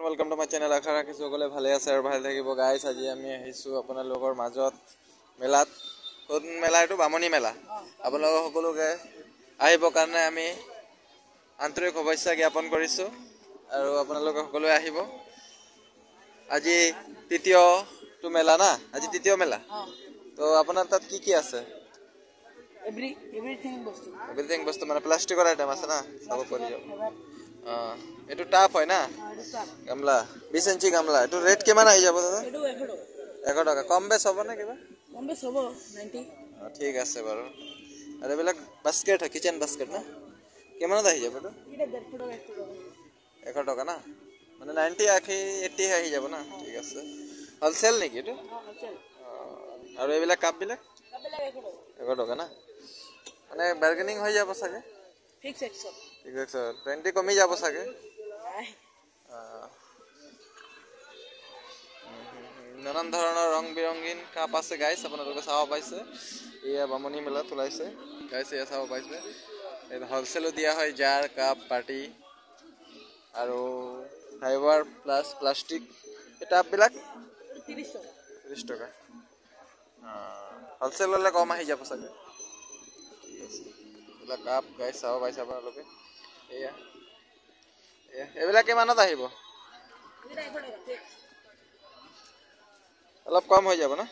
Welcome to my channel. आशा राखिছোঁ সকলে ভালে আছে আৰু ভালে থাকিব। গাইছ আজি আমি আহিছোঁ আপোনালোকৰ মাজত মেলাত। কোন মেলা? এইটো বামনী মেলা। আপোনালোক সকলোকে আহিবৰ কাৰণে আমি আন্তৰিক শুভেচ্ছা জ্ঞাপন কৰিছোঁ আৰু আপোনালোক সকলোৱে আহিব। আজি তৃতীয়টো মেলা না, আজি তৃতীয় মেলা। তো আপোনাৰ তাত কি আছে? এভৰিথিং বস্তু মানে প্লাষ্টিকৰ আইটেম আছে না, চাব পাৰি যাব। এইটো টাপ হয় না, গামলা 20 ইঞ্চি গামলা। এইটো ৰেট কিমান আহি যাব দাদা? 100 টকা। কম বেছ হ'ব নে কিবা? কম বেছ হ'ব 90। ঠিক আছে বাৰু। আৰু এইবিলাক বাস্কেট হয়, কিচেন বাস্কেট না, কিমানত আহি যাব? এইটো 100 টকা না, মানে 90 80 আহি যাব না। ঠিক আছে, হ'লচেল নেকি এইটো? আৰু এইবিলাক কাপবিলাক 100 টকা না, মানে বাৰ্গেনিং হৈ যাব চাগে? ফিক্স 100। 20 কমি যাব চাগে? নানান ধৰণৰ ৰং বিৰংগীন কাপ আছে গাইছ, আপোনালোকে চাব পাইছে। এয়া বামনী মেলাত ওলাইছে গাইছ, এয়া চাব পাইছে। হ'লচেলো দিয়া হয়, জাৰ কাপ পাৰ্টি আৰু ফাইবাৰ প্লাছ প্লাষ্টিক। এই টাববিলাক 30 টকা। হ'লচেল হ'লে কম আহি যাব চাগে। ঠিক আছে, এইবিলাক কাপ গাইছ চাব পাইছে আপোনালোকে। এয়া এইবিলাক কিমানত আহিব? অলপ কম হৈ যাব না?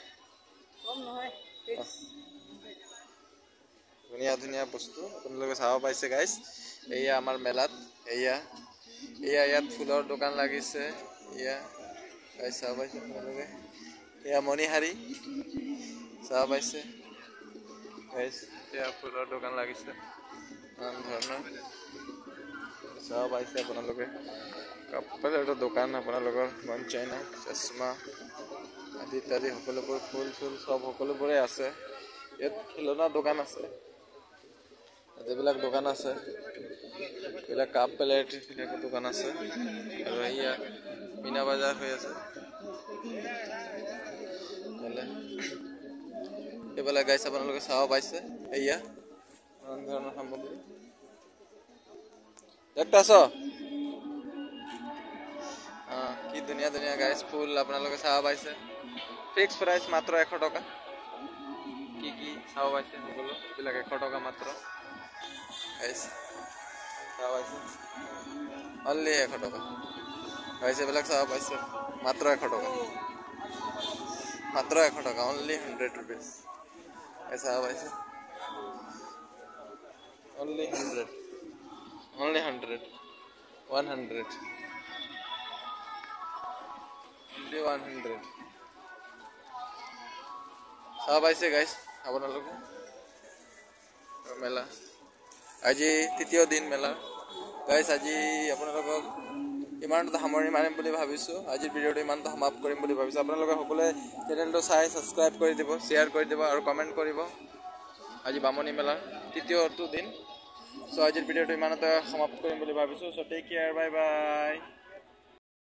ধুনীয়া ধুনীয়া বস্তু আপোনালোকে চাব পাইছে গাইছ। এয়া আমাৰ মেলাত ইয়াত ফুলৰ দোকান লাগিছে। এয়া গাইছ চাব পাইছে আপোনালোকে। এয়া মণিহাৰী চাব পাইছে গাইছ, এয়া ফুলৰ দোকান লাগিছে নানান ধৰণৰ চাব পাইছে আপোনালোকে। কাপোৰৰ দোকান আপোনালোকৰ মন চাইনা চশমা আদি ইত্যাদি সকলোবোৰ ফুল চব সকলোবোৰে আছে। ইয়াত খেলনা দোকান আছে, যিবিলাক দোকান আছে, এইবিলাক কাপ প্লেট বিলাকৰ দোকান আছে। আৰু এয়া মীনা বজাৰ হৈ আছে এইফালে গাইছ, আপোনালোকে চাব পাইছে। এয়া নানান ধৰণৰ সামগ্ৰী দেখতে আছ। কি ধুনীয়া ধুনীয়া গাইছ ফুল আপোনালোকে চাব পাইছে। ফিক্স প্ৰাইচ মাত্ৰ 100 টকা। কি চাব পাইছে সকলো, এইবিলাক 100 টকা মাত্ৰ গাইছ চাব পাইছে। অনলি 100 টকা গাইছ, এইবিলাক চাব পাইছে মাত্ৰ 100 টকা। মাত্ৰ 100 টকা, অনলি 100 rupees চাব পাইছে। অনলি 100, অনলি 100, 100, only 100 চাব পাইছে গাইছ আপোনালোকে। মেলা আজি তৃতীয় দিন মেলা গাইছ। আজি আপোনালোকক ইমানটো সামৰণি মাৰিম বুলি ভাবিছোঁ। আজিৰ ভিডিঅ'টো ইমানটো সমাপ্ত কৰিম বুলি ভাবিছোঁ। আপোনালোকে সকলোৱে চেনেলটো চাই ছাবস্ক্ৰাইব কৰি দিব, শ্বেয়াৰ কৰি দিব আৰু কমেণ্ট কৰিব। আজি বামনী মেলাৰ তৃতীয়টো দিন। চ' আজিৰ ভিডিঅ'টো ইমানতে সমাপ্ত কৰিম বুলি ভাবিছোঁ। চ' টেক কেয়াৰ, বাই বাই।